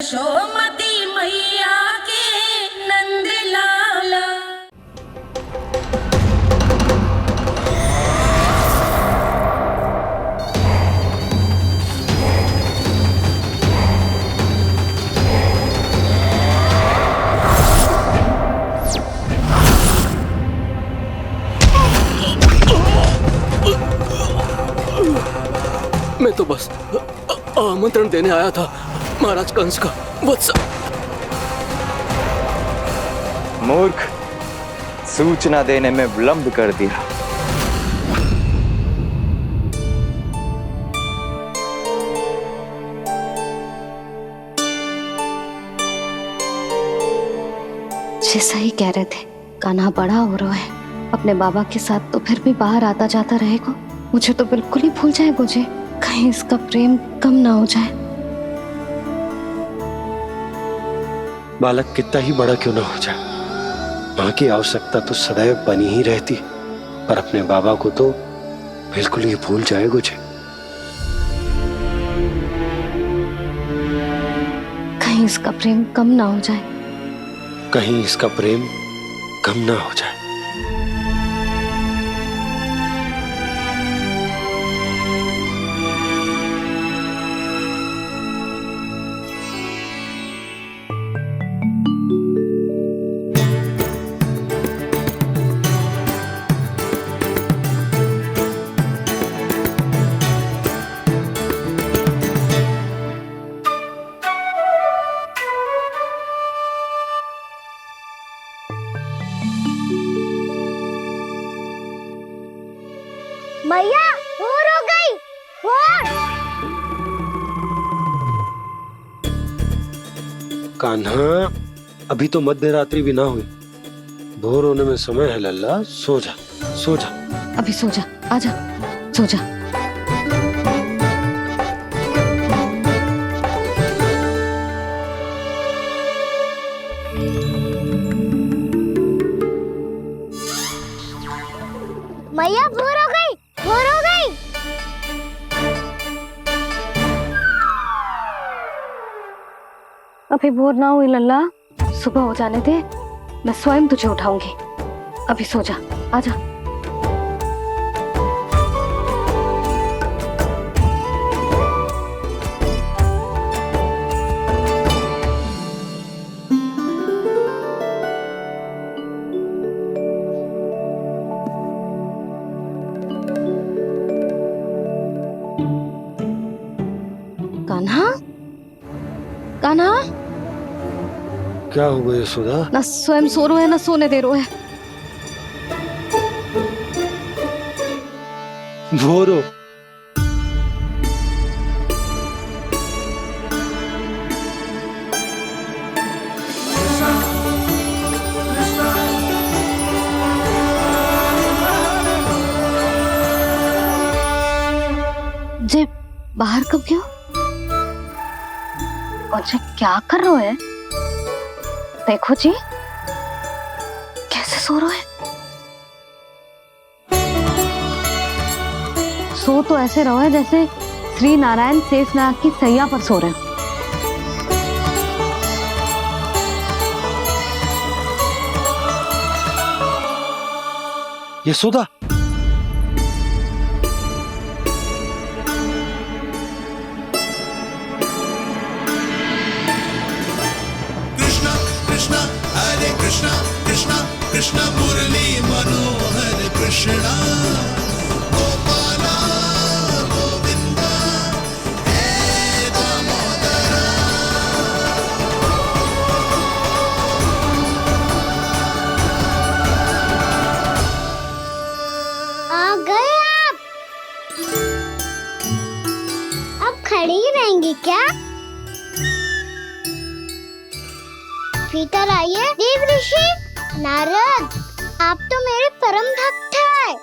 यशोमती मैया के नंद लाला। मैं तो बस आमंत्रण देने आया था महाराज कंस का वत्स। मूर्ख, सूचना देने में विलंब कर दिया। जैसा ही कह रहे थे, कान्हा बड़ा हो रहा है अपने बाबा के साथ, तो फिर भी बाहर आता जाता रहेगा। मुझे तो बिल्कुल ही भूल जाएगा जी, कहीं इसका प्रेम कम ना हो जाए। बालक कितना ही बड़ा क्यों ना हो जाए, माँ की आवश्यकता तो सदैव बनी ही रहती, पर अपने बाबा को तो बिल्कुल ही भूल जाए मुझे। कहीं इसका प्रेम कम ना हो जाए, कहीं इसका प्रेम कम ना हो जाए। मैया भोर हो गई। भोर। कान्हा, अभी तो मध्य रात्रि भी ना हुई, भोर होने में समय है लल्ला। सो जा, सो जा। अभी सो जा, आजा, सो जा। मैया भोर हो गई, भोर हो गई। अभी भोर ना हुई लल्ला, सुबह हो जाने दे, मैं स्वयं तुझे उठाऊंगी। अभी सो जा, आजा। कान्हा, कान्हा, क्या हो गया सुधा? ना स्वयं सो रहे है ना सोने दे रहे है। भोर हो। जे बाहर कब गयो? और जे क्या कर रहे है? देखो जी, कैसे सो रहे है। सो तो ऐसे रहो है जैसे श्री नारायण शेषनाग की सैया पर सो रहे हैं। यशोदा, कृष्णा कृष्णा हरे कृष्णा कृष्णा कृष्णा मुरली मनोहर कृष्णा गोपाला गोविंदा हे दामोदरा। आ गए आप। अब खड़ी ही रहेंगी क्या? भीतर आइए। देव ऋषि नारद, आप तो मेरे परम भक्त हैं।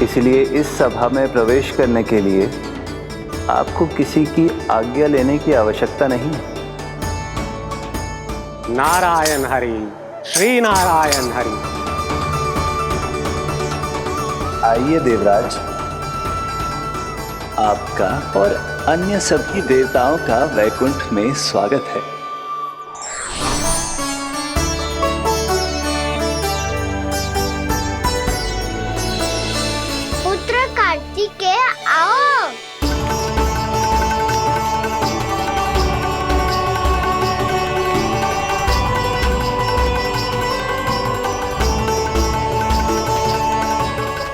इसलिए इस सभा में प्रवेश करने के लिए आपको किसी की आज्ञा लेने की आवश्यकता नहीं। नारायण हरि, श्री नारायण हरि। आइए देवराज, आपका और अन्य सभी देवताओं का वैकुंठ में स्वागत है। पुत्र कार्तिकेय आओ।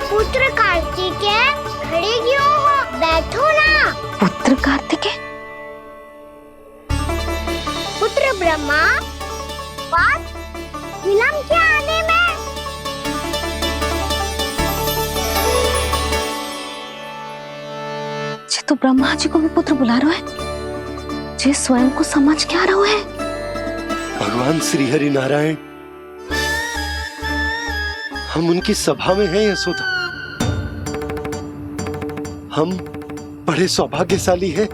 पुत्र कार्तिकेय खड़े क्यों हो, बैठो ना। पुत्र कार्तिकेय? पुत्र ब्रह्मा, बात विलंब क्या आने में? जे तो ब्रह्मा जी को भी पुत्र बुला रहा है, जे स्वयं को समझ क्या रहा है। भगवान श्री हरि नारायण, हम उनकी सभा में हैं यशोदा। हम बड़े सौभाग्यशाली हैं।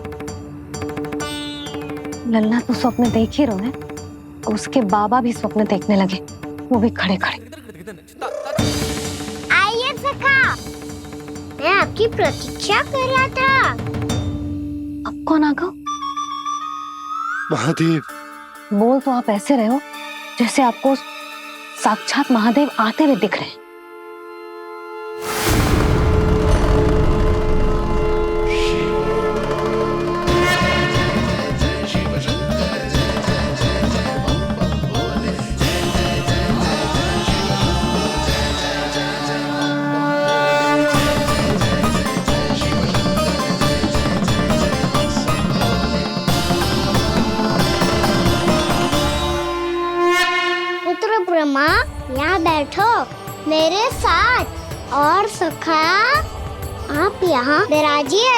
लल्ला तो स्वप्न देख ही रहे हैं, उसके बाबा भी स्वप्न देखने लगे, वो भी खड़े खड़े। आइए सखा, मैं आपकी प्रतीक्षा कर रहा था। अब कौन आ गया? महादेव। बोल तो आप ऐसे रहे हो जैसे आपको साक्षात महादेव आते हुए दिख रहे हैं। पुत्र ब्रह्मा, यहाँ बैठो मेरे साथ, और सखा आप यहाँ विराजिए।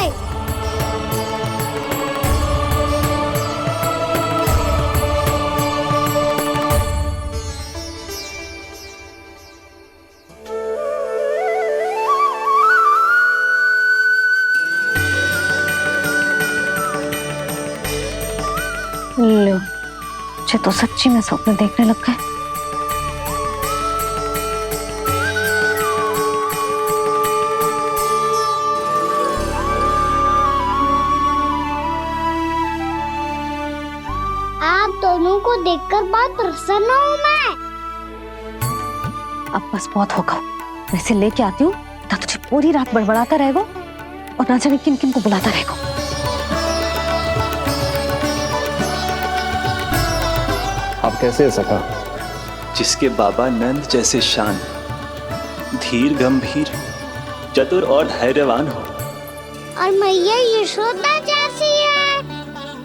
लो, मुझे तो सच्ची में स्वप्न देखने लग गए। आप दोनों को देखकर बहुत प्रसन्न हूँ मैं। अब बस बहुत होगा, वैसे लेके आती हूँ तो तुझे पूरी रात बड़बड़ाता रहेगा और ना जाने किन किन को बुलाता रहेगा। आप कैसे सका? जिसके बाबा नंद जैसे शान, धीर गंभीर, चतुर और धैर्यवान हो, और मैया यशोदा जैसी है,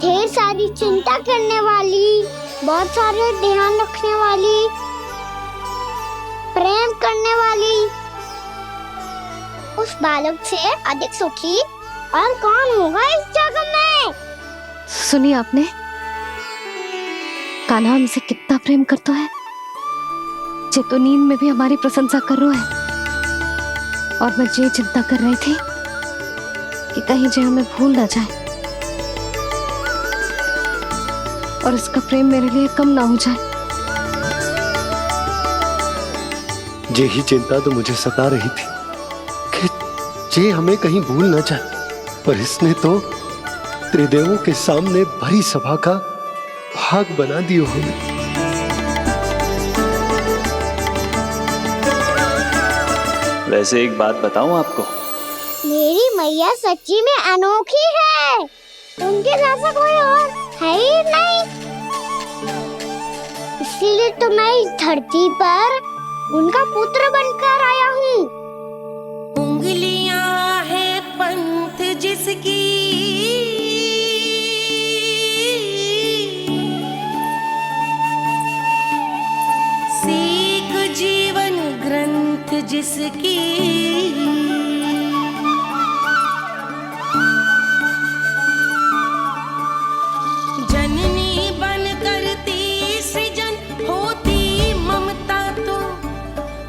ढेर सारी चिंता करने वाली, बहुत सारे ध्यान रखने वाली, प्रेम करने वाली। उस बालक से अधिक सुखी और कौन होगा इस जगत में? सुनिए आपने, कान्हा हमसे कितना प्रेम करता है, जे तो नींद में भी हमारी प्रशंसा कर रहा है। और मैं ये चिंता कर रही थी कि कहीं जे हमें भूल ना जाए और इसका प्रेम मेरे लिए कम ना हो जाए। यही चिंता तो मुझे सता रही थी कि जे हमें कहीं भूल ना जाए, पर इसने तो त्रिदेवों के सामने भरी सभा का भाग बना दियो हमें। वैसे एक बात बताऊं आपको, मेरी मैया सच्ची में अनोखी है, उनके जैसा कोई और है ही नहीं। इसीलिए तो मैं इस धरती पर उनका पुत्र बनकर आया हूँ। उंगलियां है पंथ जिसकी, सीख जीवन ग्रंथ जिसकी, जननी बन करती सृजन, होती ममता तो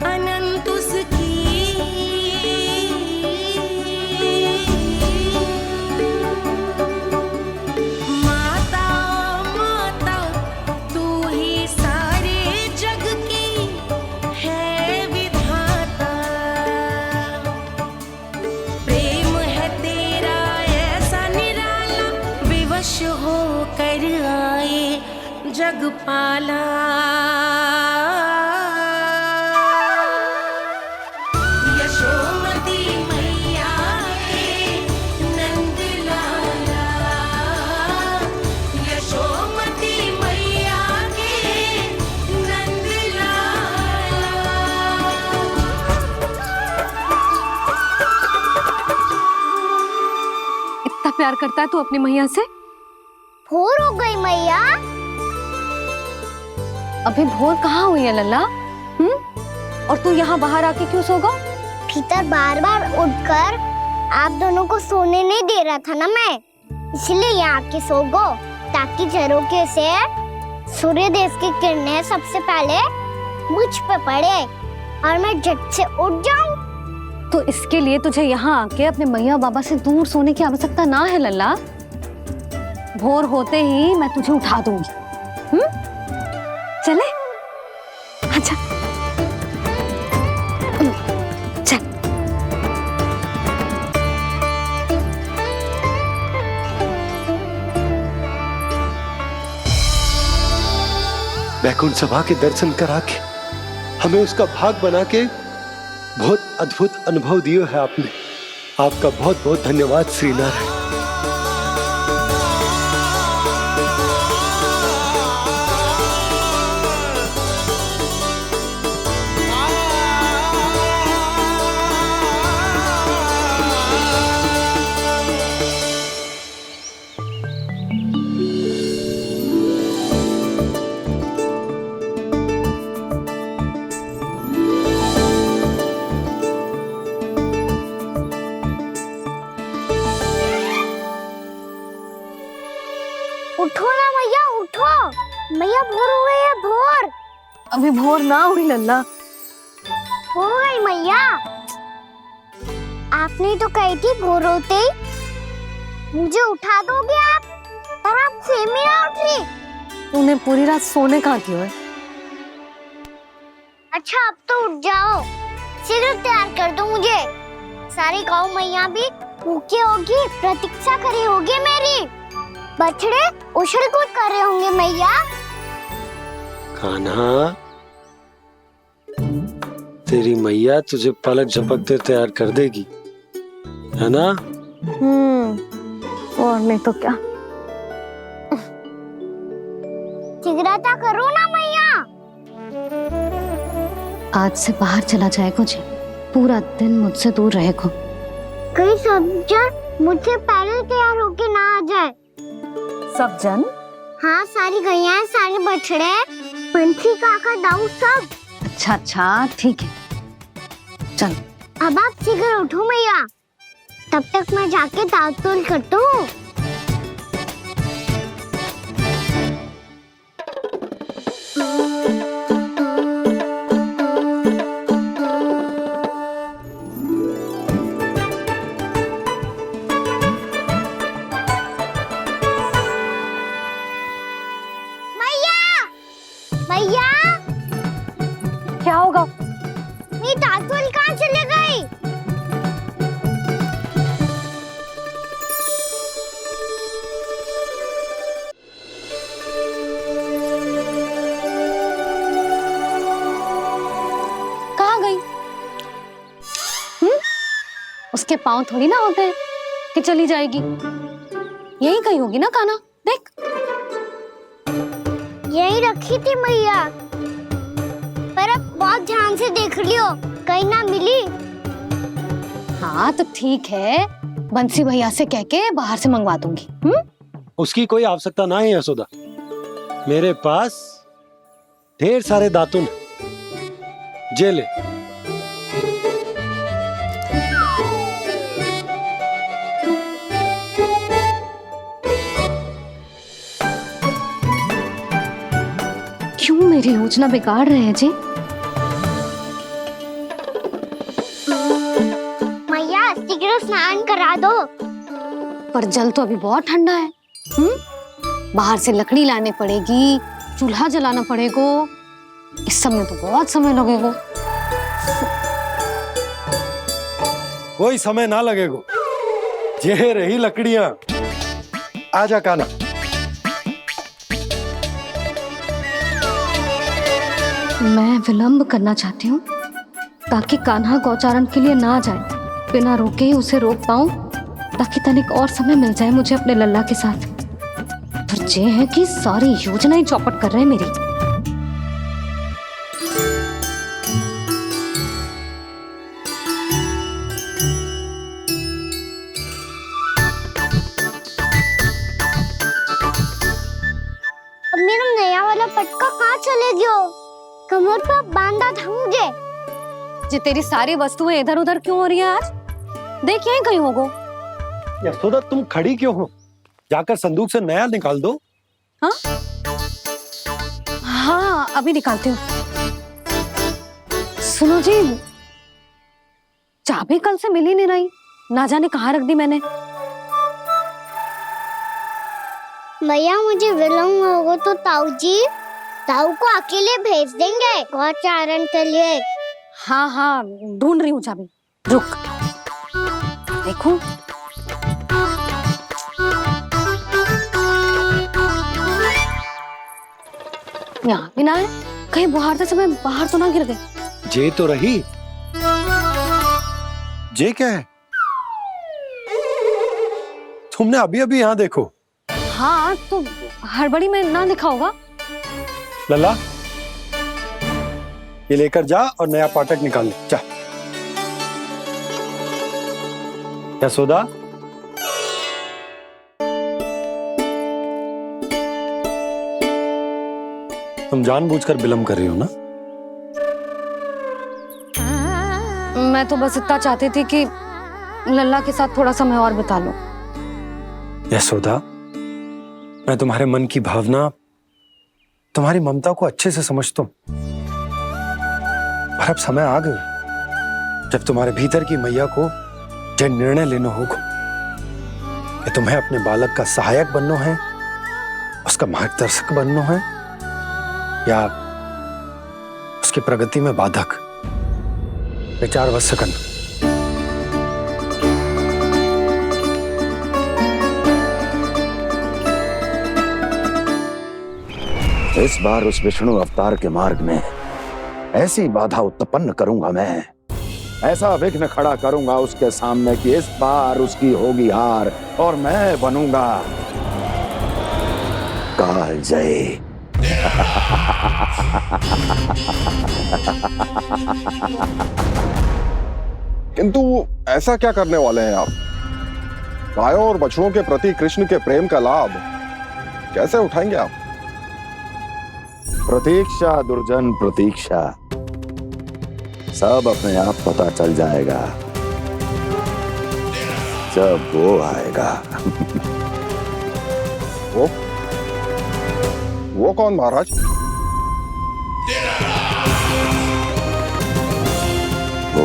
अनंत उसकी। माता माता तू ही सारे जग की है विधाता। पाला। यशोमती मैया के नंद लाला, यशोमती मैया के नंद लाला। इतना प्यार करता है तू अपनी मैया से? भोर हो गई मैया। अभी भोर कहाँ हुई है लल्ला? और तू यहाँ बाहर आके क्यों सो गया? भीतर बार बार उठकर आप दोनों को सोने नहीं दे रहा था ना मैं, इसलिए यहाँ आके सो गो, ताकि झरोखे से सूर्य देव की किरणें सबसे पहले मुझ पे पड़े और मैं झट से उठ जाऊं। तो इसके लिए तुझे यहाँ आके अपने मैया बाबा से दूर सोने की आवश्यकता ना है लल्ला। भोर होते ही मैं तुझे उठा दूंगी। चले? अच्छा चल। वैकुंठ सभा के दर्शन करा के हमें उसका भाग बना के बहुत अद्भुत अनुभव दिए है आपने। आपका बहुत बहुत धन्यवाद श्री नारायण। उठो ना मैया, उठो। मैया भोर हो गई है, भोर अभी भोर ना हुई लल्ला। हो गई मैया। आपने तो कही थी भोर होते ही मुझे उठा दोगे आप, पर आप सेम ही ना उठ रही। तूने पूरी रात सोने कहाँ की है? अच्छा अब तो उठ जाओ, शीघ्र तैयार कर दो मुझे। सारी गौ मैया भी भूखी होगी, प्रतीक्षा करी होगी मेरी। बछड़े उछल कूद कर रहे होंगे मैया। कान्हा, तेरी मैया तुझे पलक झपकते तैयार कर देगी, है ना? और नहीं तो क्या। शीघ्रता करो ना मैया। आज से बाहर चला जाएगा जी, पूरा दिन मुझसे दूर रहेगा। कहीं सब जन मुझसे पहले तैयार होके ना आ जाए। सब जन? हाँ, सारी गैया, सारे बछड़े, पंछी, काका, दाऊ सब। अच्छा अच्छा ठीक है, चल। अब आप शीघ्र उठो मैया, तब तक मैं जाके ताल-तोल करता हूँ। मैया, क्या होगा? मेरी ताल-तोल कहाँ चले गई? कहाँ गई? उसके पाँव थोड़ी ना होते हैं कि चली जाएगी। यही कहीं होगी ना कान्हा, देख। यही रखी थी मैया, पर अब बहुत ध्यान से देख लियो, कहीं ना मिली। हाँ तो ठीक है, बंसी भैया से कह के बाहर से मंगवा दूंगी। उसकी कोई आवश्यकता ना है यशोदा, मेरे पास ढेर सारे दातुन जे ले। क्यों मेरी योजना बिगाड़ रहे हैं जी? मैया शीघ्र स्नान करा दो। पर जल तो अभी बहुत ठंडा है। बाहर से लकड़ी लानी पड़ेगी, चूल्हा जलाना पड़ेगा, इस सब में तो बहुत समय लगेगा। कोई समय ना लगेगा, ये रही लकड़ियां। आजा कान्हा। मैं विलंब करना चाहती हूँ ताकि कान्हा गौचारण के लिए ना जाए। बिना रोके ही उसे रोक पाऊं ताकि तनिक और समय मिल जाए मुझे अपने लल्ला के साथ। पर ये है कि सारी योजना ही चौपट कर रहे हैं मेरी। अब मेरा नया वाला पटका कहाँ चले गयो? कमर पर बांधा था मुझे। जे तेरी सारी वस्तुएं इधर उधर क्यों हो रही है आज? देख यहीं कहीं होगो। यशोदा तुम खड़ी क्यों हो? जाकर संदूक से नया निकाल दो। हाँ हाँ अभी निकालती हूँ। सुनो जी, चाबी कल से मिल ही नहीं रही, ना जाने कहाँ रख दी मैंने। भैया मुझे विलम्ब होगा तो ताऊ को अकेले भेज देंगे गौचारण के लिए। हाँ हाँ ढूंढ रही हूँ चाबी, रुक। देखो यहाँ भी ना है, कहीं बाहर समय बाहर तो ना गिर गए। जे तो रही। जे क्या है? तुमने अभी अभी यहाँ देखो। हाँ तो हड़बड़ी में ना दिखा होगा। लल्ला ये लेकर जा और नया पाठक निकाल ले जा। यशोदा तुम जानबूझकर विलम्ब कर रही हो ना? मैं तो बस इतना चाहती थी कि लल्ला के साथ थोड़ा समय और बिता लो। यशोदा मैं तुम्हारे मन की भावना, तुम्हारी ममता को अच्छे से समझता हूं। पर अब समय आ गया जब तुम्हारे भीतर की मैया को यह निर्णय लेना होगा कि तुम्हें अपने बालक का सहायक बनना है, उसका मार्गदर्शक बनना है, या उसकी प्रगति में बाधक। विचार अवश्य करना। इस बार उस विष्णु अवतार के मार्ग में ऐसी बाधा उत्पन्न करूंगा मैं, ऐसा विघ्न खड़ा करूंगा उसके सामने कि इस बार उसकी होगी हार और मैं बनूंगा कालजयी। किंतु ऐसा क्या करने वाले हैं आप? गायों और बछड़ों के प्रति कृष्ण के प्रेम का लाभ कैसे उठाएंगे आप? प्रतीक्षा दुर्जन प्रतीक्षा, सब अपने आप पता चल जाएगा जब वो आएगा। वो कौन महाराज? वो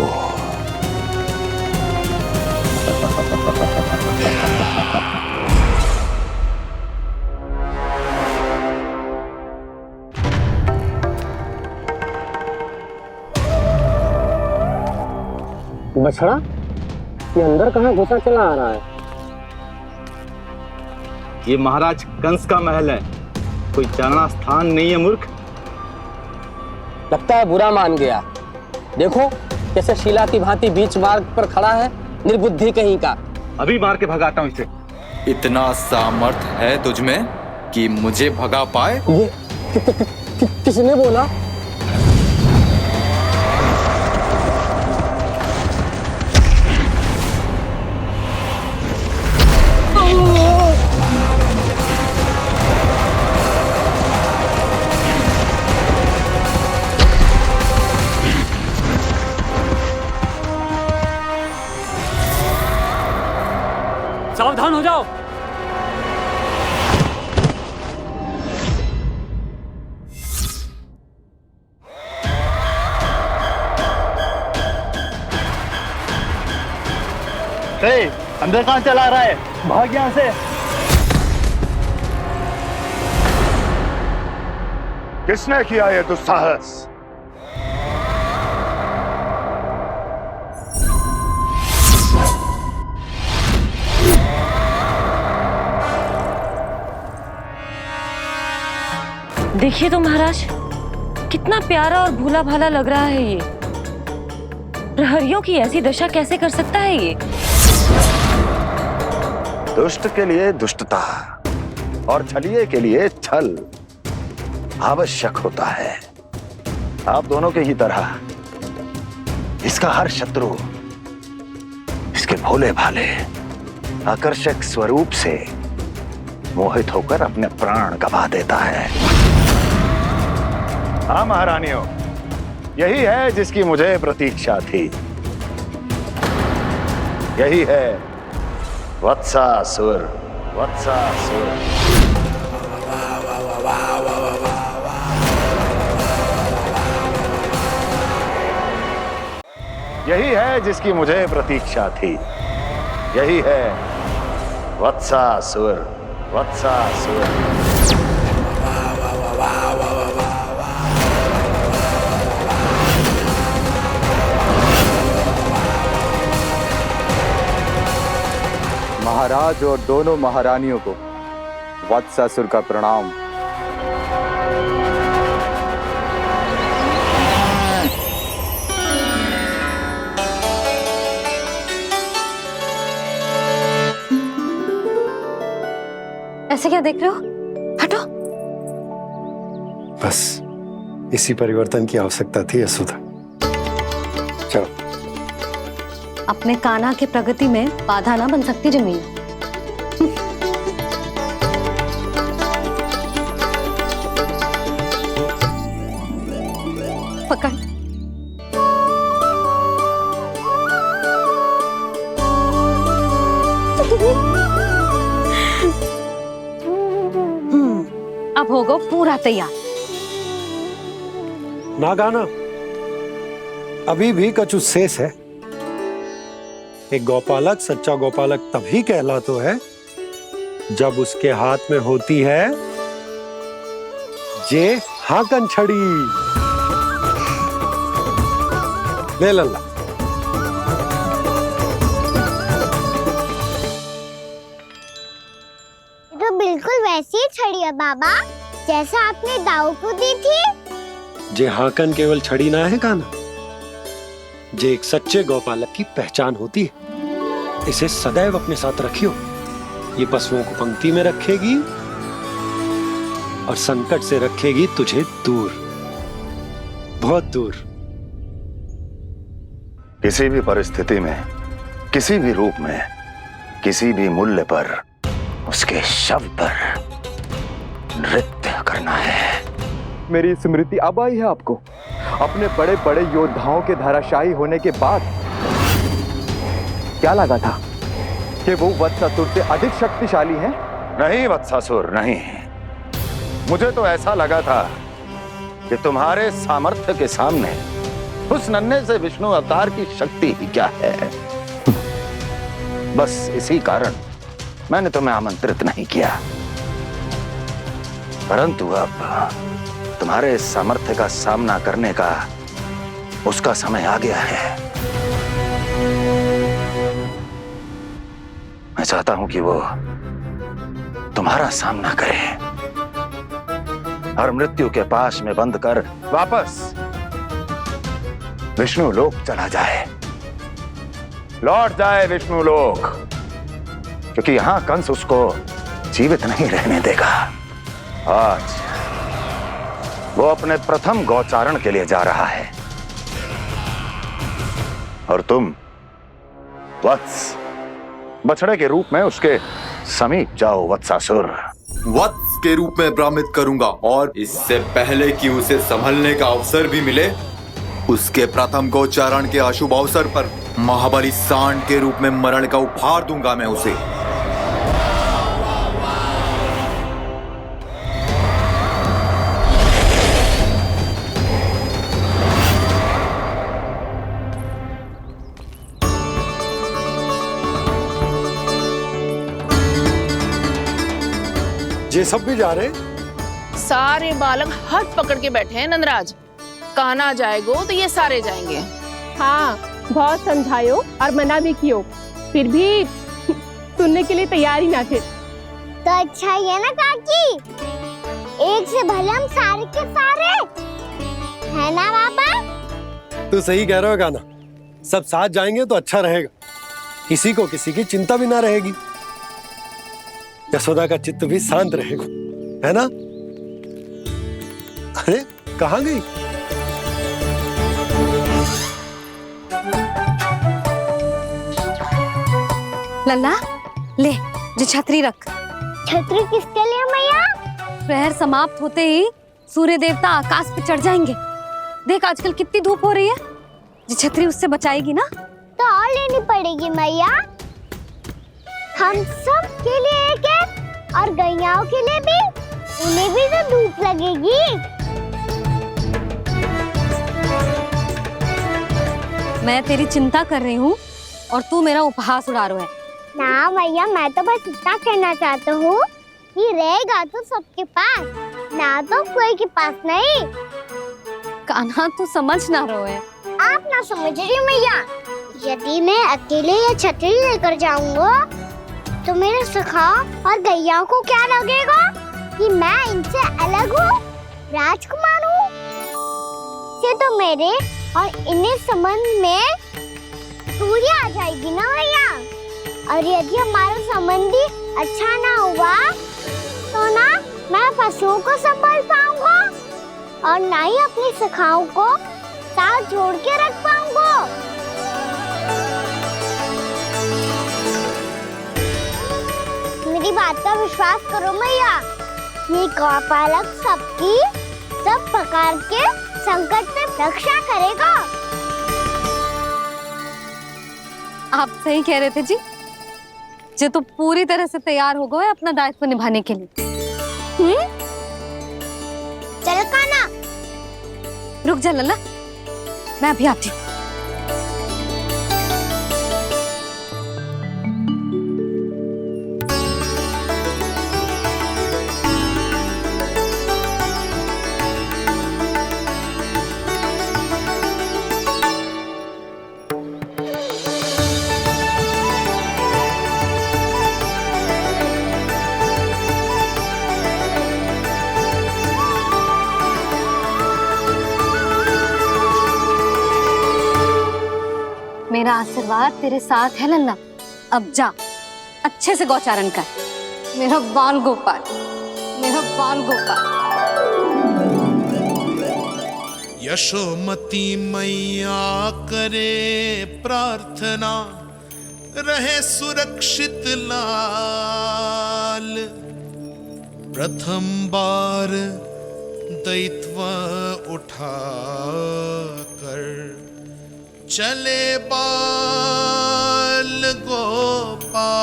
बछड़ा ये अंदर कहाँ घुसा चला आ रहा है? ये महाराज कंस का महल है, कोई जाना स्थान नहीं है मूर्ख। लगता है बुरा मान गया। देखो कैसे शिला की भांति बीच मार्ग पर खड़ा है, निर्बुद्धि कहीं का। अभी मार के भगाता हूँ इसे। इतना सामर्थ है तुझमें कि मुझे भगा पाए? ये किसने बोला? सावधान हो जाओ। अंदर कहाँ चला रहा है? भाग यहाँ से। किसने किया ये दुस्साहस? देखिए तो महाराज कितना प्यारा और भूला भाला लग रहा है ये। प्रहरियों की ऐसी दशा कैसे कर सकता है ये? दुष्ट के लिए दुष्टता और छलिए के लिए छल आवश्यक होता है। आप दोनों के ही तरह इसका हर शत्रु इसके भोले भाले आकर्षक स्वरूप से मोहित होकर अपने प्राण गवा देता है। हाँ महारानियों, यही है जिसकी मुझे प्रतीक्षा थी। यही है वत्सासुर। वत्सासुर यही है जिसकी मुझे प्रतीक्षा थी। यही है वत्सासुर। वत्सासुर महाराज और दोनों महारानियों को वत्सासुर का प्रणाम। ऐसे क्या देख रहे हो? हटो। बस इसी परिवर्तन की आवश्यकता थी यशोदा। चलो। अपने कान्हा के प्रगति में बाधा ना बन सकती जमीन। पकड़। अब होगा पूरा तैयार। ना गाना, अभी भी कछु शेष है। एक गौपालक सच्चा गौपालक तभी कहलाता है जब उसके हाथ में होती है जे हाकन छड़ी। ले लल्ला। तो बिल्कुल वैसी ही छड़ी है बाबा जैसा आपने दाऊ को दी थी। जे हाकन केवल छड़ी ना है कान्हा, जे एक सच्चे गौपालक की पहचान होती है। इसे सदैव अपने साथ रखियो। ये पशुओं को पंक्ति में रखेगी और संकट से रखेगी तुझे दूर, बहुत दूर। किसी भी परिस्थिति में, किसी भी रूप में, किसी भी मूल्य पर उसके शव पर नृत्य करना है। मेरी स्मृति अब आई है आपको। अपने बड़े बड़े योद्धाओं के धराशायी होने के बाद क्या लगा था कि वो वत्सासुर से अधिक शक्तिशाली है? नहीं वत्सासुर, नहीं। मुझे तो ऐसा लगा था कि तुम्हारे सामर्थ्य के सामने उस नन्हे से विष्णु अवतार की शक्ति ही क्या है। बस इसी कारण मैंने तुम्हें आमंत्रित नहीं किया। परंतु अब तुम्हारे सामर्थ्य का सामना करने का उसका समय आ गया है। मैं चाहता हूं कि वो तुम्हारा सामना करे और मृत्यु के पाश में बंद कर वापस विष्णु लोक चला जाए, लौट जाए विष्णु लोक, क्योंकि यहां कंस उसको जीवित नहीं रहने देगा। आज वो अपने प्रथम गौचारण के लिए जा रहा है और तुम वत्स बछड़े के रूप में उसके समीप जाओ। वत्सासुर वत्स के रूप में भ्रमित करूंगा और इससे पहले कि उसे संभलने का अवसर भी मिले, उसके प्रथम गोचारण के अशुभ अवसर पर महाबली सांड के रूप में मरण का उपहार दूंगा मैं उसे। ये सब भी जा रहे? सारे बालक हाथ पकड़ के बैठे हैं नंदराज। कान्हा जाएगो तो ये सारे जाएंगे। हाँ, बहुत समझायो और मना भी कियो, फिर भी सुनने के लिए तैयार ही ना थे। तो अच्छा ही है ना काकी, एक से भले हम सारे के सारे है ना पापा? तू सही कह रहा है गाना। सब साथ जाएंगे तो अच्छा रहेगा, किसी को किसी की चिंता भी ना रहेगी, यशोदा का चित्त भी शांत रहेगा, है ना? अरे कहाँ गई? लल्ला ले, जो छतरी रख। छतरी किसके लिए मैया? प्रहर समाप्त होते ही सूर्य देवता आकाश पे चढ़ जाएंगे। देख आजकल कितनी धूप हो रही है, जो छतरी उससे बचाएगी ना। तो और लेनी पड़ेगी मैया, हम सब के लिए एक एक, और गैयाओं के लिए भी, उन्हें भी तो धूप लगेगी। मैं तेरी चिंता कर रही हूँ और तू मेरा उपहास उड़ा रहा है। ना मैया, मैं तो बस इतना कहना चाहता हूँ कि रहेगा तो सबके पास, ना तो कोई के पास नहीं। कान्हा तू समझ ना रहो है। आप ना समझ रही मैया, यदि मैं अकेले ये छतरी लेकर जाऊंगा तो मेरे सखा और गैयाओं को क्या लगेगा कि मैं इनसे अलग हूँ, राजकुमार हूँ। से तो मेरे और इन्हें संबंध में दूरी आ जाएगी ना भैया। और यदि हमारा संबंध ही अच्छा ना हुआ तो ना मैं पशुओं को संभाल पाऊंगा और ना ही अपनी सखाओं को साथ जोड़ के रख पाऊंगा। मेरी बात का विश्वास करो मैया, ये गौपालक सबकी सब प्रकार के संकट से रक्षा करेगा। आप सही कह रहे थे जी, जो तो पूरी तरह से तैयार हो गए अपना दायित्व निभाने के लिए। चल कान्हा। रुक जा लल्ला, मैं अभी आती हूँ। मेरा आशीर्वाद तेरे साथ है लल्ला। अब जा, अच्छे से गौचारण कर। मेरा बाल गोपाल, मेरा बाल गोपाल। यशोमती मैया करे प्रार्थना, रहे सुरक्षित लाल। प्रथम बार दैत्व उठा कर चले बाल गोपाल।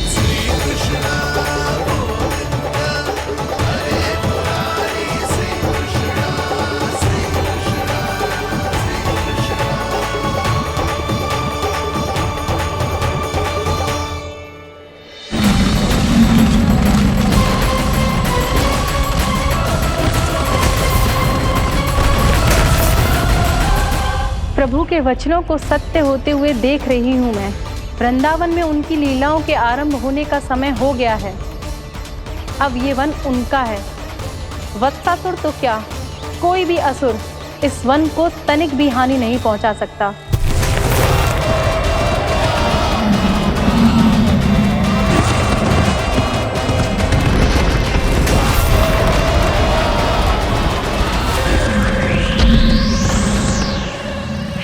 श्री कृष्ण प्रभु के वचनों को सत्य होते हुए देख रही हूँ मैं। वृंदावन में उनकी लीलाओं के आरंभ होने का समय हो गया है। अब ये वन उनका है। वत्सासुर तो क्या, कोई भी असुर इस वन को तनिक भी हानि नहीं पहुंचा सकता।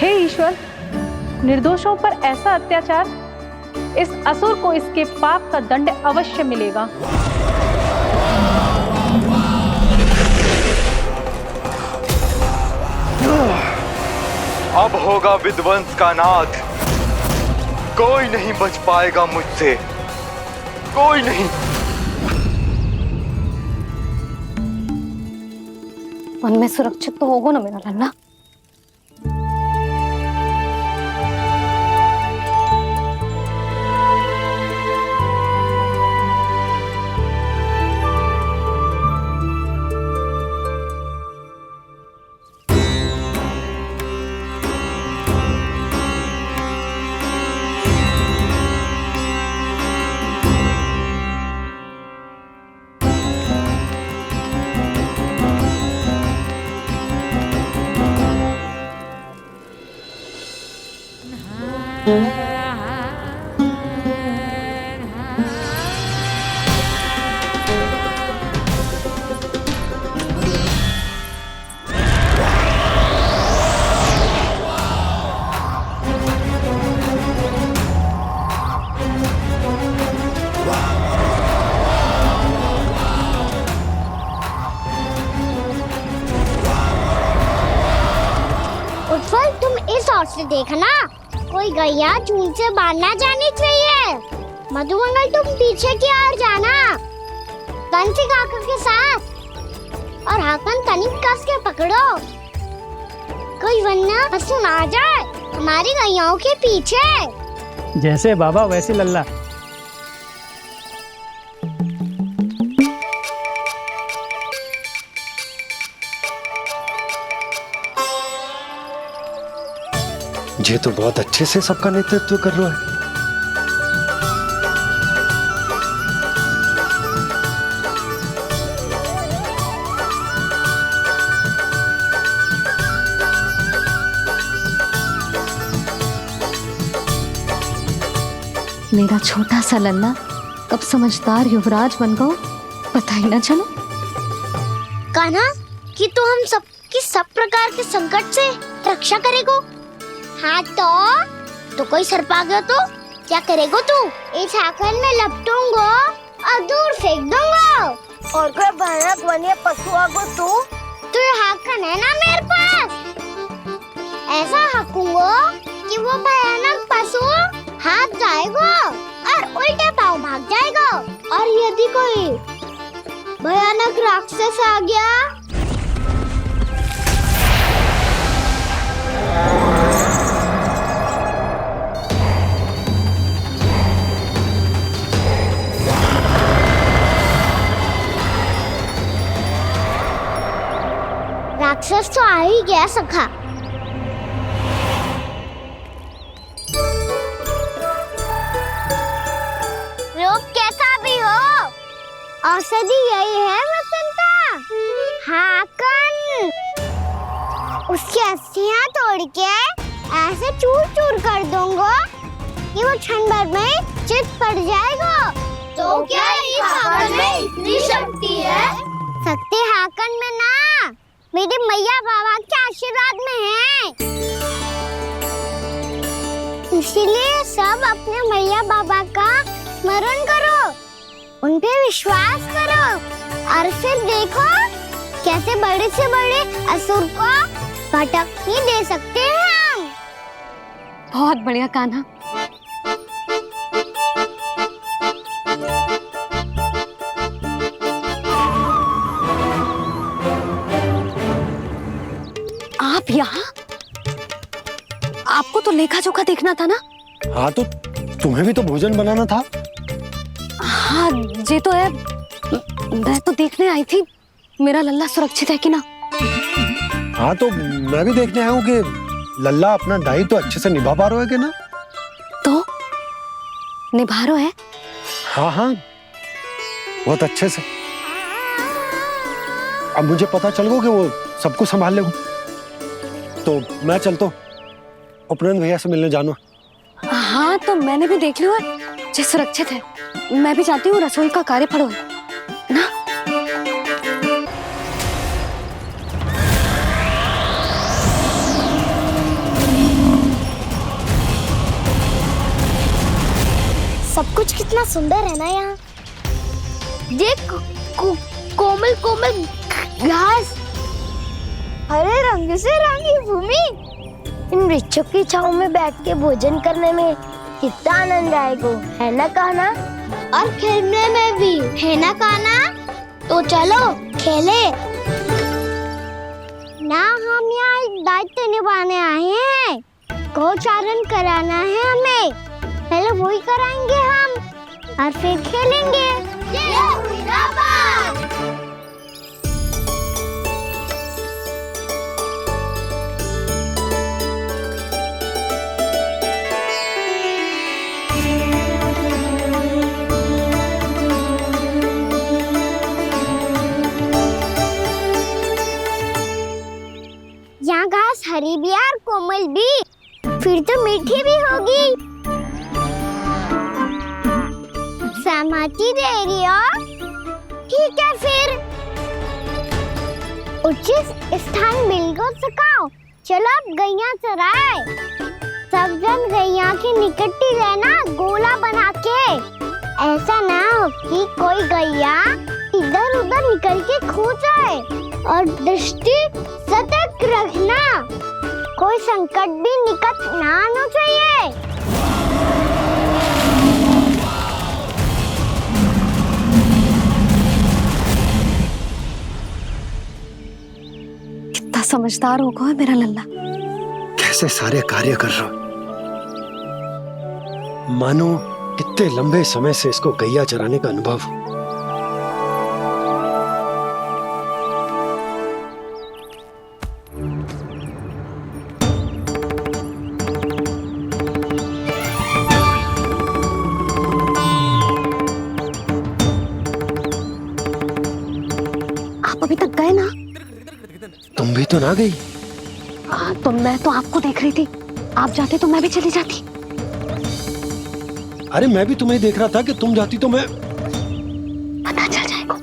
हे ईश्वर, निर्दोषों पर ऐसा अत्याचार, इस असुर को इसके पाप का दंड अवश्य मिलेगा। अब होगा विध्वंस का नाद। कोई नहीं बच पाएगा मुझसे, कोई नहीं। वन में सुरक्षित तो होगा ना मेरा लल्ला। उत्पल, तुम इस ओर से देखना, कोई गैया झूल से बाहर ना जानी चाहिए। मधुमंगल, तुम पीछे की ओर जाना, कंसी काका के साथ, और हाकन तनिक कस के पकड़ो, कोई वरना पशु ना आ जाए हमारी गैयाओं के पीछे। जैसे बाबा वैसे लल्ला। ये तो बहुत अच्छे से सबका नेतृत्व कर रहा है। मेरा छोटा सा लल्ला कब समझदार युवराज बन गो पता ही ना चलो। कान्हा, कि तू हम सबकी सब प्रकार के संकट से रक्षा करेगो। हाँ तो कोई सर्प आ गया तो क्या करेगो तू? इस हाकन में लपटूंगो और दूर फेंक दूंगा। और कोई भयानक वन्य पशु आगो तो ये हाकन है ना मेरे पास, ऐसा हाकूंगो कि वो भयानक पशु हाथ जाएगा और उल्टे पाँव भाग जाएगा। और यदि कोई भयानक राक्षस आ गया राक्षस तो आ ही गया सखा। रूप कैसा भी हो, औषधि यही है वसंता। हाकन उसकी अस्थियां तोड़ के ऐसे चूर चूर कर दूंगा कि वो क्षण भर में चित पड़ जाएगा। तो क्या इस हाकन में इतनी शक्ति है? शक्ति हाकन में ना, मेरे मैया बाबा के आशीर्वाद में है। इसीलिए सब अपने मैया बाबा का स्मरण करो, उन पे विश्वास करो, और फिर देखो कैसे बड़े से बड़े असुर को भटकने दे सकते हैं हम। बहुत बढ़िया कान्हा। आप यहाँ? आपको तो लेखा जोखा देखना था ना? हाँ तो तुम्हें भी तो भोजन बनाना था। हाँ ये तो है, मैं तो देखने आई थी मेरा लल्ला सुरक्षित है कि ना। हाँ तो मैं भी देखने आया हूँ कि लल्ला अपना दायित्व तो अच्छे से निभा पा रहा है कि ना। तो निभा रहा है? हाँ हाँ बहुत अच्छे से। अब मुझे पता चल गया कि वो सब कुछ संभाल लेगा, तो मैं चलता हूँ, उपनंद भैया से मिलने जाना। हाँ तो मैंने भी देख लिया जो सुरक्षित है। मैं भी चाहती हूँ रसोई का कार्य पड़ो ना। सब कुछ कितना सुंदर है ना यहाँ। देख कोमल कोमल घास, हरे रंग से रंगी भूमि, इन वृक्षों की छांव में बैठ के भोजन करने में कितना आनंद आएगा, है ना कान्हा? और खेलने में भी, है ना कान्हा? तो चलो खेले ना। हम यहाँ एक दायित्व निभाने आए हैं, गोचारण कराना है हमें। पहले वही कराएंगे हम और फिर खेलेंगे। यहाँ घास हरी भी और कोमल भी, फिर तो मीठी भी होगी। सहमति दे रही हो? ठीक है फिर। उचित स्थान बिल्कुल सिखाओ। चलो अब गैया चराए। सब जन गैया के निकट ही रहना, गोला बना के। ऐसा ना हो कि कोई गैया इधर उधर निकल के खो जाए। और दृष्टि सतर्क रखना, कोई संकट भी निकट ना आना चाहिए। कितना समझदार होगा है मेरा लल्ला। कैसे सारे कार्य कर रहा, मानो कितने लंबे समय से इसको गैया चराने का अनुभव हो। आप अभी तक गए ना? तुम भी तो ना गई। तो मैं तो आपको देख रही थी। आप जाते तो मैं भी चली जाती। अरे मैं भी तुम्हें देख रहा था कि तुम जाती तो मैं। पता चल जाएगा।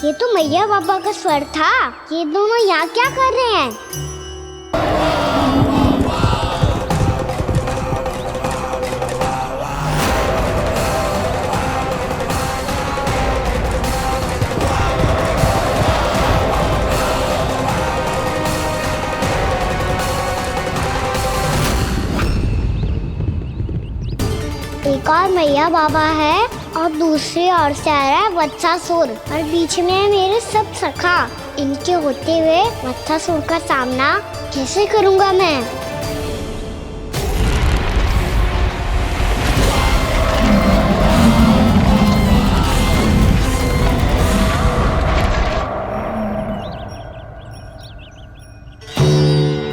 ये तो मैया बाबा का स्वर था। ये दोनों यहाँ क्या कर रहे हैं? एक और मैया बाबा है और दूसरी ओर से आ रहा है वत्सासुर और बीच में है मेरे सब सखा। इनके होते हुए वत्सासुर का सामना कैसे करूंगा मैं?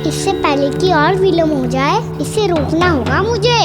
इससे पहले कि और विलम्ब हो जाए, इसे रोकना होगा मुझे।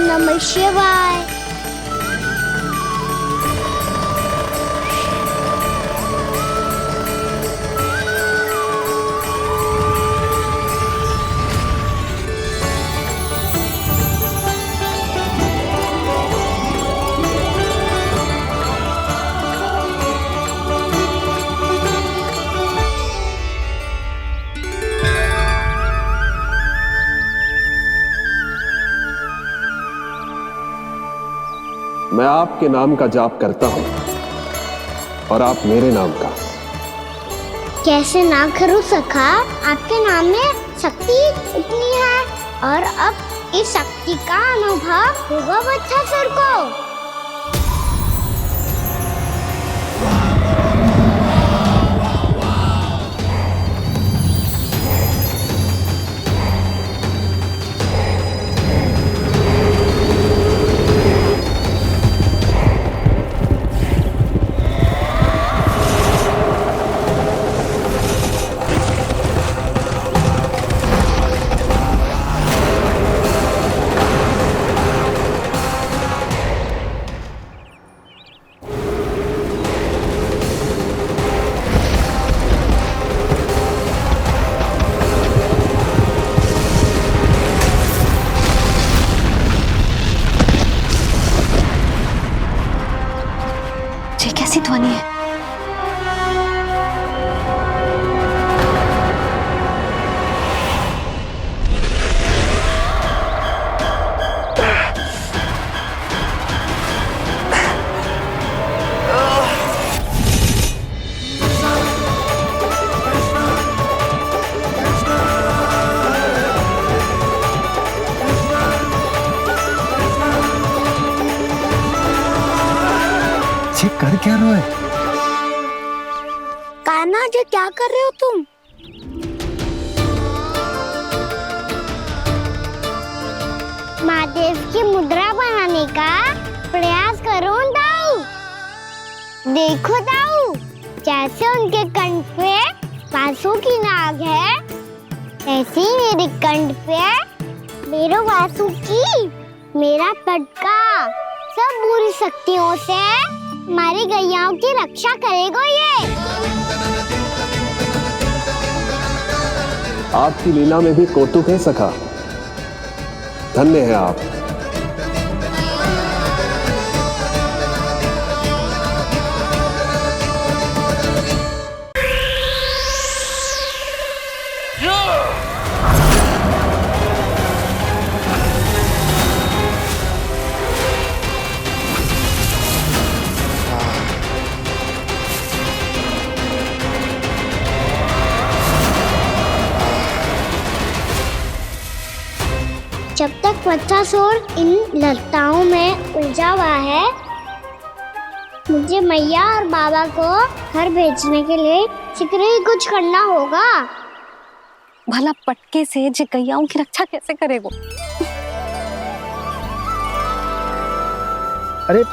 नमः शिवाय। मैं आपके नाम का जाप करता हूं और आप मेरे नाम का। कैसे ना करूं सखा, आपके नाम में शक्ति इतनी है और अब इस शक्ति का अनुभव होगा वत्सासुर को। ध्वनि है। कर क्या रहे हो? कान्हा जी क्या कर रहे हो तुम? महादेव की मुद्रा बनाने का प्रयास करो दाऊ। देखो दाऊ, जैसे उनके कंठ पे वासु की नाग है, ऐसे ही मेरे कंठ पे मेरे वासु की मेरा पटका सब बुरी शक्तियों से हमारी गैयाओं की रक्षा करेगा ये। आपकी लीला में भी कौतुक है सखा, धन्य है आप। जब तक वत्सासुर इन लताओं में उलझा हुआ है, मुझे मैया और बाबा को घर भेजने के लिए शीघ्र ही कुछ करना होगा। भला पटके से जे गैयाओं की रक्षा कैसे करेगा? अरे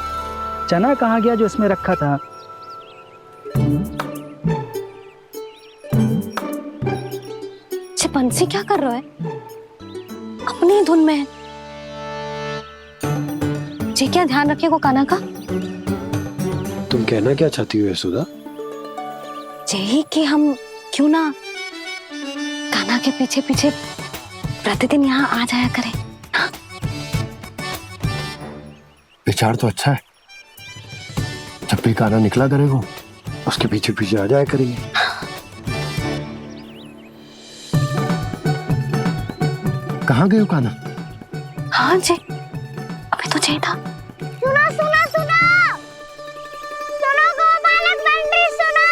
चना कहाँ गया जो इसमें रखा था? बंसी क्या कर रहा है? अपनी धुन में है। जी क्या ध्यान रखेगा कान्हा का? तुम कहना क्या चाहती हो यशोदा? यही कि हम क्यों ना कान्हा के पीछे पीछे प्रतिदिन यहाँ आ जाया करें। हाँ? विचार तो अच्छा है। जब भी कान्हा निकला करेगा, उसके पीछे पीछे आ जाया करेंगे। कहाँ गए हो कान्हा? हाँ जी, अभी तो चाहिए था। सुनो सुनो सुनो सुनो गोपालक बंटी सुनो।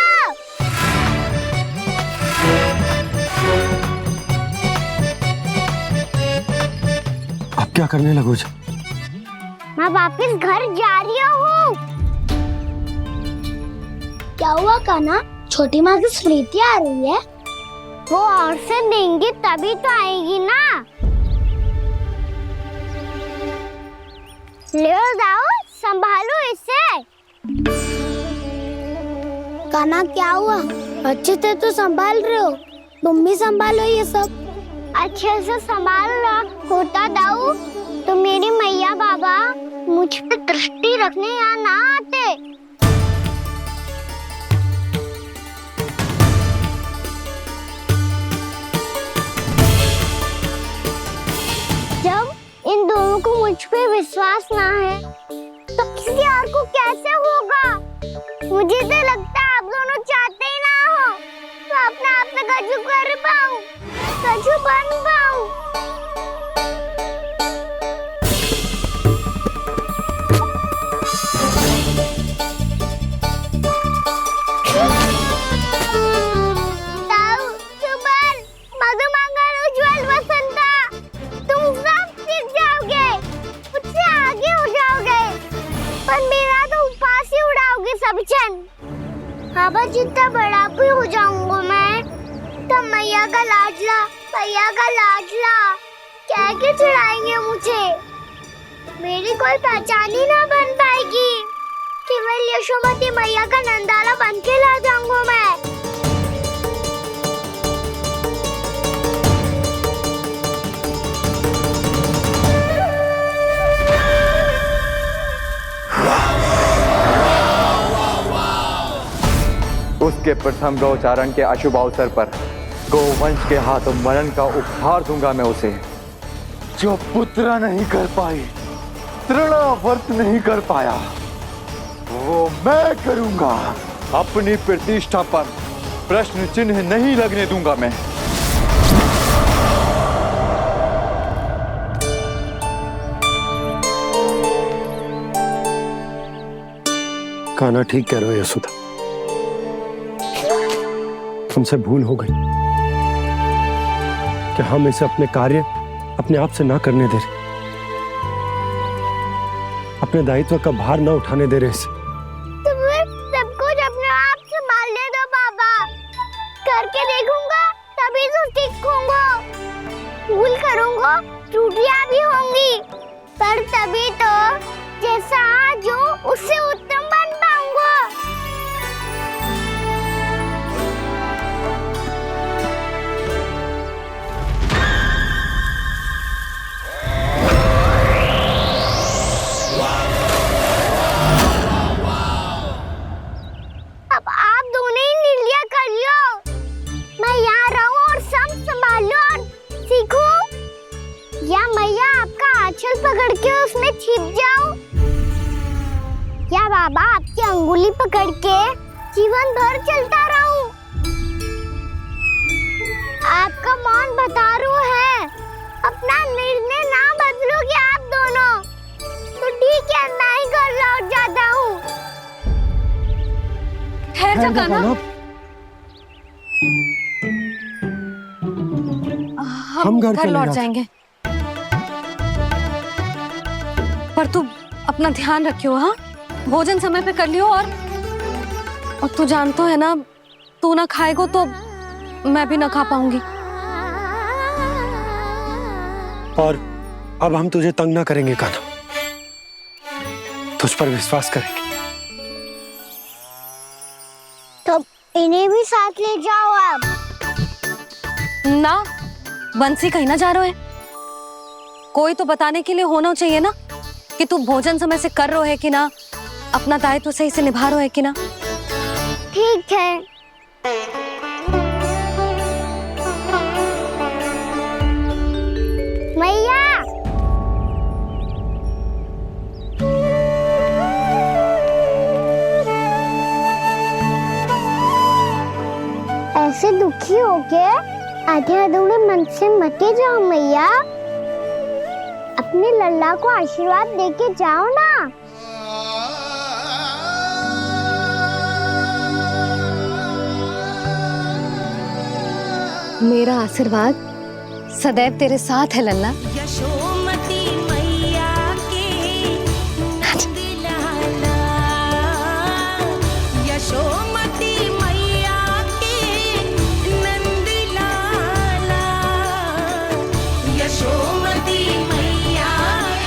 अब क्या करने लगो? मैं वापस घर जा रही हूँ। क्या हुआ कान्हा? छोटी माँ की स्मृति आ रही है? वो और से देंगी तभी तो आएगी ना। ले जाओ, संभालो इसे। कान्हा क्या हुआ? अच्छे से तो संभाल रहे हो, तुम भी संभालो ये सब। अच्छे से संभाल रहा होता दाऊ तो मेरी मैया बाबा मुझ पे दृष्टि रखने यहाँ ना आते। जब इन दोनों को मुझ पे विश्वास ना है तो किसी और को कैसे होगा? मुझे तो लगता है आप दोनों चाहते ही ना हो तो अपने आप में गजू कर पाऊं, गजू बन पाऊं। बाबा जितना बड़ा भी हो जाऊंगा मैं, तब मैया का लाडला कह के चिढ़ाएंगे मुझे। मेरी कोई पहचान ही ना बन पाएगी। केवल यशोमती मैया का नंदाला बन के ला जाऊंगा मैं। उसके प्रथम गौचारण के अशुभ अवसर पर गोवंश के हाथों मरण का उपहार दूंगा मैं उसे। जो पुत्र नहीं कर पाई, तृणावर्त नहीं कर पाया, वो मैं करूंगा। अपनी प्रतिष्ठा पर प्रश्न चिन्ह नहीं लगने दूंगा मैं। कान्हा ठीक कह रहे हो यशोदा, हमसे भूल हो गई कि हम इसे अपने कार्य अपने आप से ना करने दे रहे, अपने दायित्व का भार ना उठाने दे रहे इसे। तो फिर सब कुछ अपने आप संभालने दो बाबा, करके देखूंगा तभी तो सीखूंगा। भूल करूंगा, त्रुटियां भी होंगी, पर तभी तो जैसा आज हूं उससे उत्तम बन पाऊंगा। अब आप दोनों ही निर्णय कर लो, मैं यहाँ रहूं और सब संभाल लूं और सीखूं, या मैया आपका आंचल पकड़ के उसमें छिप जाऊं, या बाबा आपकी अंगुली पकड़ के जीवन भर चलता रहूं। आपका मौन बता रहा है, अपना निर्णय ना बदलोगे आप दोनों तो ठीक है, मैं ही घर लौट जाता हूँ। ठहर जा कान्हा, हम घर लौट जाएंगे, पर तू अपना ध्यान रखियो। हाँ, भोजन समय पे कर लियो। और तू जानतो है ना, तू ना खाएगो तो मैं भी ना खा पाऊंगी। और अब हम तुझे तंग ना करेंगे कान्हा, तुझ पर विश्वास करेंगे। तो इन्हें भी साथ ले जाओ आप। ना, बंसी कहीं ना जा रहे है, कोई तो बताने के लिए होना चाहिए ना कि तू भोजन समय से कर रहे है कि ना, अपना दायित्व सही से निभा रहे है कि ना। ठीक है। मैया, ऐसे दुखी होके आधे अधूरे मन से मत जाओ मैया, अपने लल्ला को आशीर्वाद देके जाओ ना। मेरा आशीर्वाद सदैव तेरे साथ है लल्ला। यशोमती मैया के नंद लाला, यशोमती मैया के नंद लाला, यशोमती मैया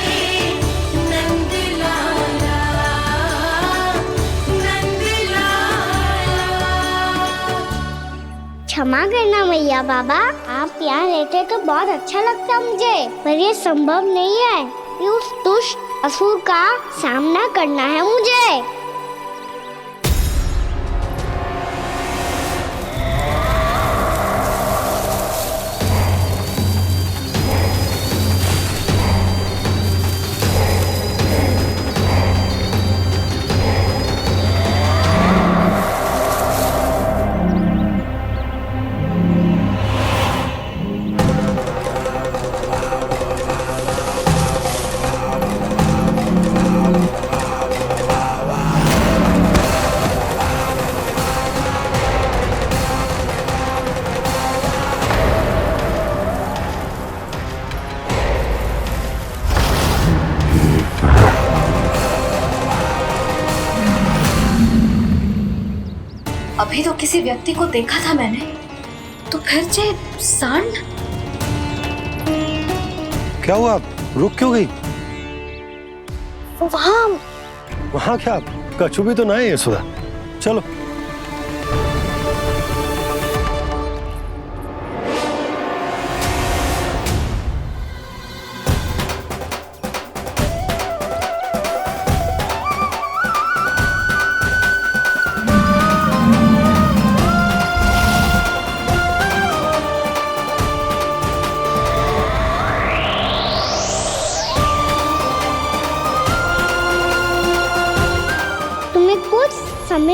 के नंद लाला, नंद लाला। क्षमा करना मैया बाबा, आप यहाँ रहते तो बहुत अच्छा लगता मुझे, पर ये संभव नहीं है कि उस दुष्ट असुर का सामना करना है मुझे। अभी तो किसी व्यक्ति को देखा था मैंने, तो फिर से सांड। क्या हुआ, रुक क्यों गई? वहाँ क्या कछु भी तो ना है यशोदा, चलो।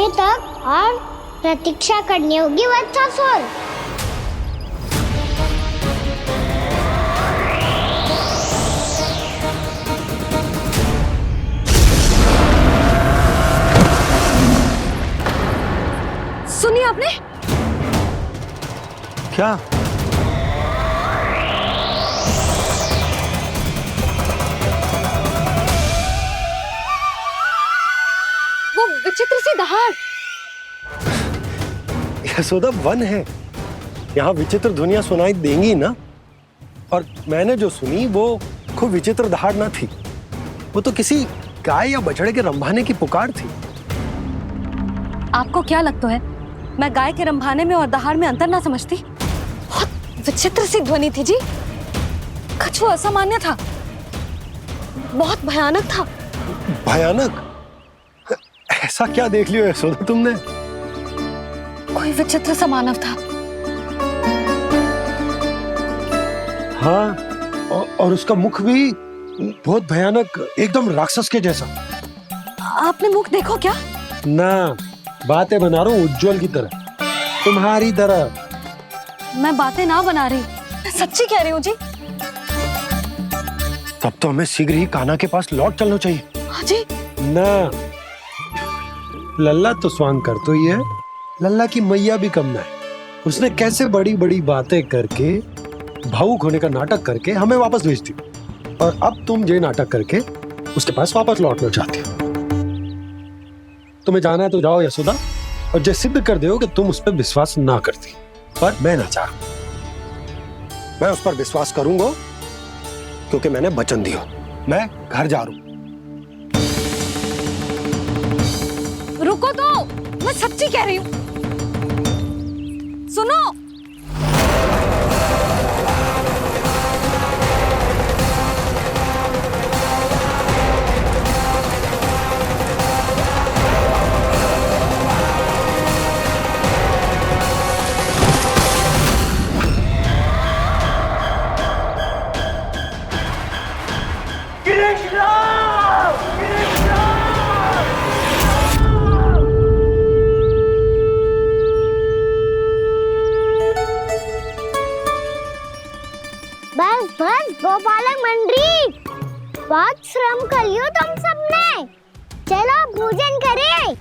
आने तक और प्रतीक्षा करनी होगी वत्सासुर। सुनिए आपने क्या? वो विचित्र सी दहाड़। यशोदा, वन है, यहाँ विचित्र ध्वनियां सुनाई देंगी ना। और मैंने जो सुनी वो खूब विचित्र दहाड़ ना थी, वो तो किसी गाय या बछड़े के रंभाने की पुकार थी। आपको क्या लगता है मैं गाय के रंभाने में और दहाड़ में अंतर ना समझती? बहुत विचित्र सी ध्वनि थी जी, कुछ वो असामान्य था, बहुत भयानक था। भयानक? ऐसा क्या देख लियो यशोदा तुमने? कोई विचित्र सा मानव था। हाँ, और उसका मुख भी बहुत भयानक, एकदम राक्षस के जैसा। आपने मुख देखो क्या? ना, बातें बना रहा हूँ उज्जवल की तरह, तुम्हारी तरह। मैं बातें ना बना रही, मैं सच्ची कह रही हूँ जी। तब तो हमें शीघ्र ही कान्हा के पास लौट चलना चाहिए। हाँ जी। ना, लल्ला तो स्वांग कर तो ही है, लल्ला की मैया भी कम ना है। उसने कैसे बड़ी बड़ी बातें करके, भावुक होने का नाटक करके हमें वापस भेज दी, और अब तुम ये नाटक करके उसके पास वापस लौटना चाहती हो। तुम्हें जाना है तो जाओ यशोदा, और ये सिद्ध कर दो कि तुम उस पर विश्वास ना करती। पर मैं ना चाहूं, मैं उस पर विश्वास करूंगा क्योंकि मैंने वचन दिया। मैं घर जा रहा हूं। रुको तो, मैं सच्ची कह रही हूँ। सुनो, बस बस गोपालक मंडली, बहुत श्रम कर लियो तुम सबने। चलो भोजन करें।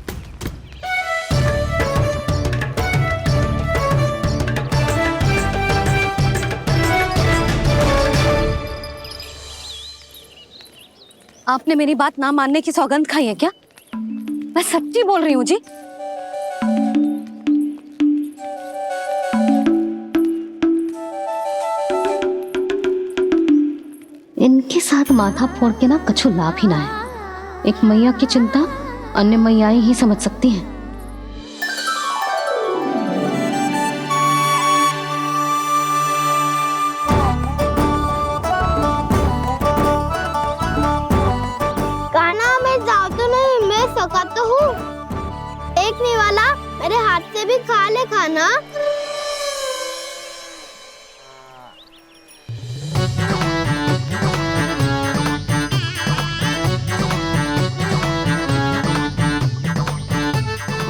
आपने मेरी बात ना मानने की सौगंध खाई है क्या? मैं सच्ची बोल रही हूँ जी। इनके साथ माथा फोड़ के ना कछु लाभ ही ना है। एक मैया की चिंता अन्य मैयाएं ही समझ सकती हैं। कान्हा, मैं जाऊँ तो नहीं, मैं सका तो हूँ। एक नहीं वाला मेरे हाथ से भी खा ले खाना।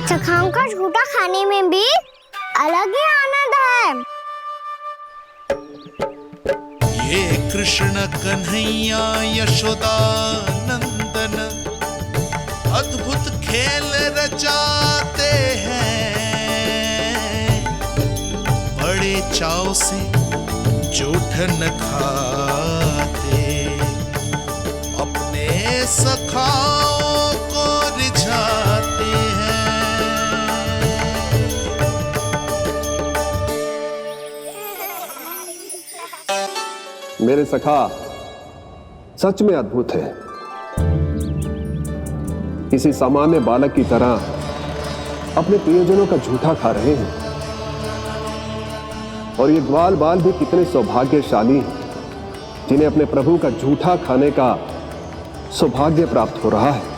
चखाओं का झूठा खाने में भी अलग ही आनंद है। ये कृष्ण कन्हैया यशोदा नंदन अद्भुत खेल रचाते हैं, बड़े चाव से जूठन खाते, अपने सखाओं को रिझाते हैं। मेरे सखा सच में अद्भुत है। किसी सामान्य बालक की तरह अपने प्रियजनों का झूठा खा रहे हैं, और ये ग्वाल बाल भी कितने सौभाग्यशाली हैं जिन्हें अपने प्रभु का झूठा खाने का सौभाग्य प्राप्त हो रहा है।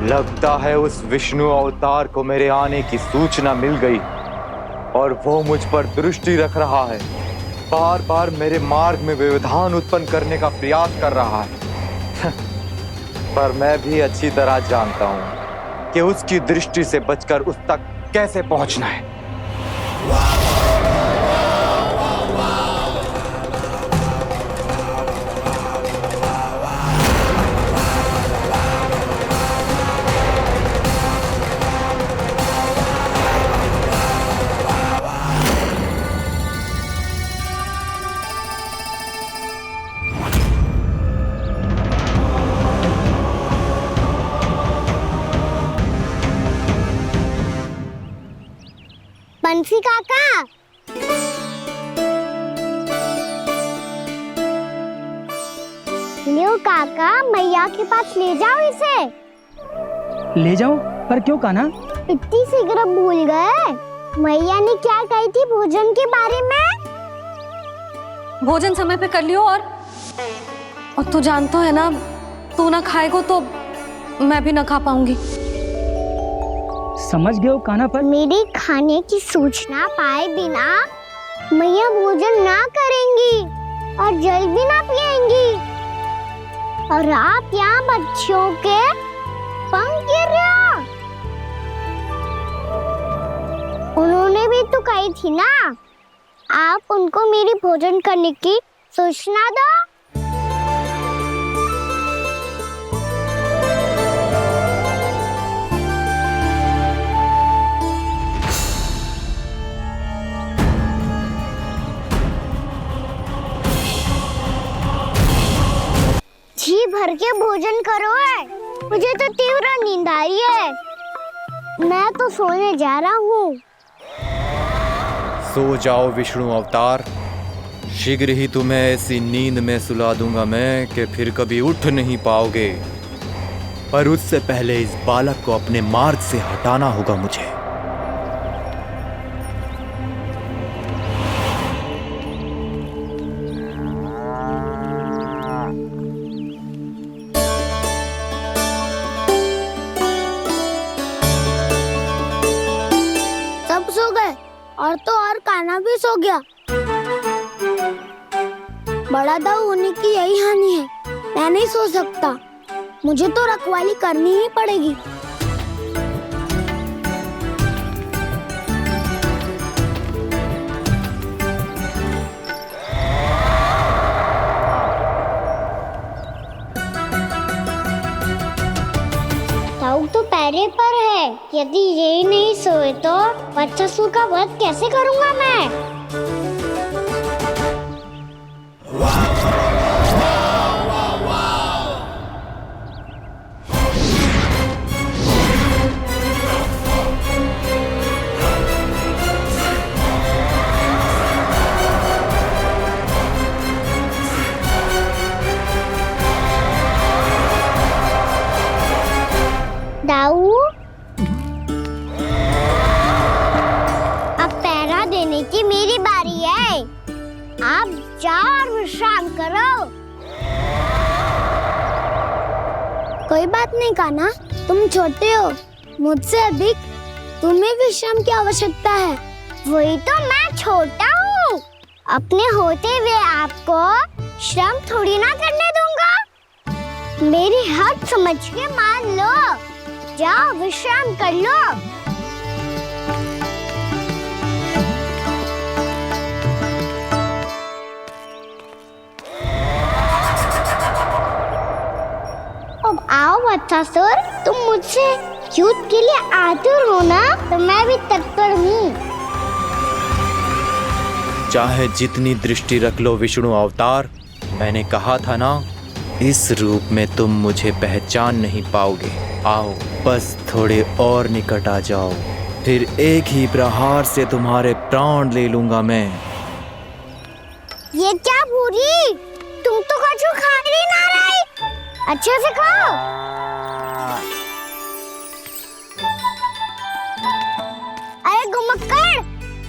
लगता है उस विष्णु अवतार को मेरे आने की सूचना मिल गई। और वो मुझ पर दृष्टि रख रहा है, बार बार मेरे मार्ग में व्यवधान उत्पन्न करने का प्रयास कर रहा है। पर मैं भी अच्छी तरह जानता हूं कि उसकी दृष्टि से बचकर उस तक कैसे पहुंचना है। बंसी काका, लियो काका, मैया के पास ले जाओ इसे। ले जाओ? पर क्यों कान्हा? इतनी शीघ्र भूल गए? मैया ने क्या कही थी भोजन के बारे में? भोजन समय पे कर लियो। और तू जानता है ना, तू ना खाएगो तो मैं भी ना खा पाऊंगी। समझ गए हो कान्हा? पर मेरे खाने की सूचना पाए बिना मैया भोजन ना करेंगी और जल भी ना पिएंगी, और आप यहाँ बच्चों के पंख गिर रहे हो। उन्होंने भी तो कही थी ना, आप उनको मेरी भोजन करने की सूचना दो। जी भर के भोजन करो है, मुझे तो तीव्र नींद आ रही है। मैं तो सोने जा रहा हूँ। सो जाओ विष्णु अवतार, शीघ्र ही तुम्हें ऐसी नींद में सुला दूंगा मैं कि फिर कभी उठ नहीं पाओगे। पर उससे पहले इस बालक को अपने मार्ग से हटाना होगा मुझे। सब सो गए और तो और कान्हा भी सो गया। बड़ा दाऊ होने की यही हानि है, मैं नहीं सो सकता। मुझे तो रखवाली करनी ही पड़ेगी। दाऊ तो पैरे पर है, यदि यही नहीं सोए तो बच्चासुर का वध कैसे करूंगा मैं? दाऊ, अब पहरा देने की मेरी बारी है। आप जाओ और विश्राम करो। कोई बात नहीं कान्हा, तुम छोटे हो, मुझसे अधिक तुम्हें विश्राम की आवश्यकता है। वही तो मैं छोटा हूँ, अपने होते हुए आपको श्रम थोड़ी ना करने दूंगा। मेरी हद समझ के मान लो, जाओ विश्राम कर लो। अब आओ बच्चासुर, तुम मुझसे युद्ध के लिए आतुर हो ना, तो मैं भी तत्पर हूँ। चाहे जितनी दृष्टि रख लो विष्णु अवतार, मैंने कहा था ना, इस रूप में तुम मुझे पहचान नहीं पाओगे। आओ, बस थोड़े और निकट आ जाओ, फिर एक ही प्रहार से तुम्हारे प्राण ले लूंगा मैं। ये क्या भूरी, तुम तो कछु खा ही ना रही, अच्छे से खाओ। अरे घुमक्कड़,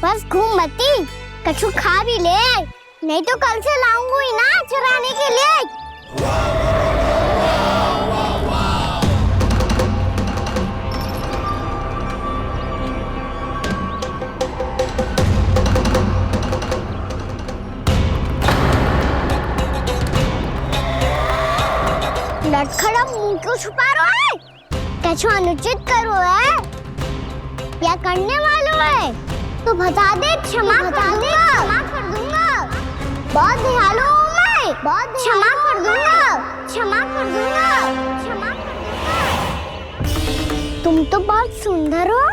बस घूम मती, कछु खा भी ले, नहीं तो कल से लाऊंगी ही ना चुराने के लिए। क्यों छुपा रहे है? क्या अनुचित करो है या करने वालों है तो बता दे, क्षमा कर दूंगा। बहुत दयालु हूँ मैं, बहुत क्षमा कर दूंगा। तुम तो बहुत सुंदर हो।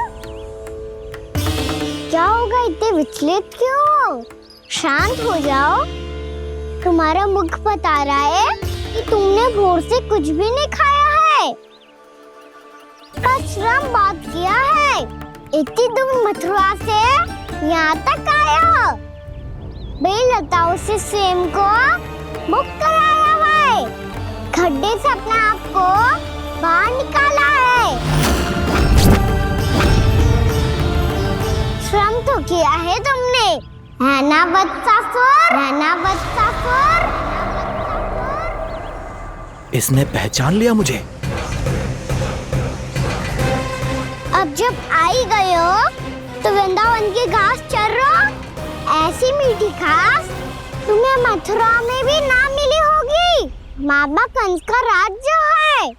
क्या होगा, इतने विचलित क्यों हो? शांत हो जाओ। तुम्हारा मुख बता रहा है कि तुमने भोर से कुछ भी नहीं खाया है, बस श्रम बहुत किया है। इतनी दूर मथुरा से यहाँ तक आए हो, बेलताओं से स्वयं को मुक्त कराया है, खड्डे से अपने आप को बाहर निकाला है। श्रम तो किया है तुमने, है ना वत्सासुर? इसने पहचान लिया मुझे। अब जब आई गए हो तो वृंदावन की घास चर रहो। ऐसी मीठी घास तुम्हें मथुरा में भी ना मिली होगी। बाबा कंस का राज्य है।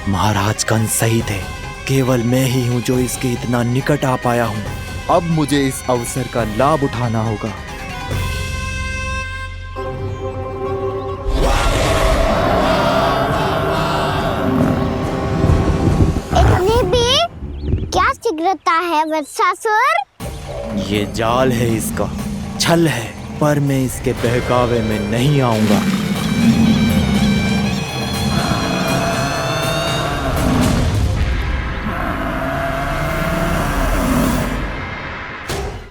महाराज कंस सही थे, केवल मैं ही हूँ जो इसके इतना निकट आ पाया हूँ। अब मुझे इस अवसर का लाभ उठाना होगा। इतने भी क्या शीघ्रता है वत्सासुर? ये जाल है इसका, छल है, पर मैं इसके बहकावे में नहीं आऊंगा।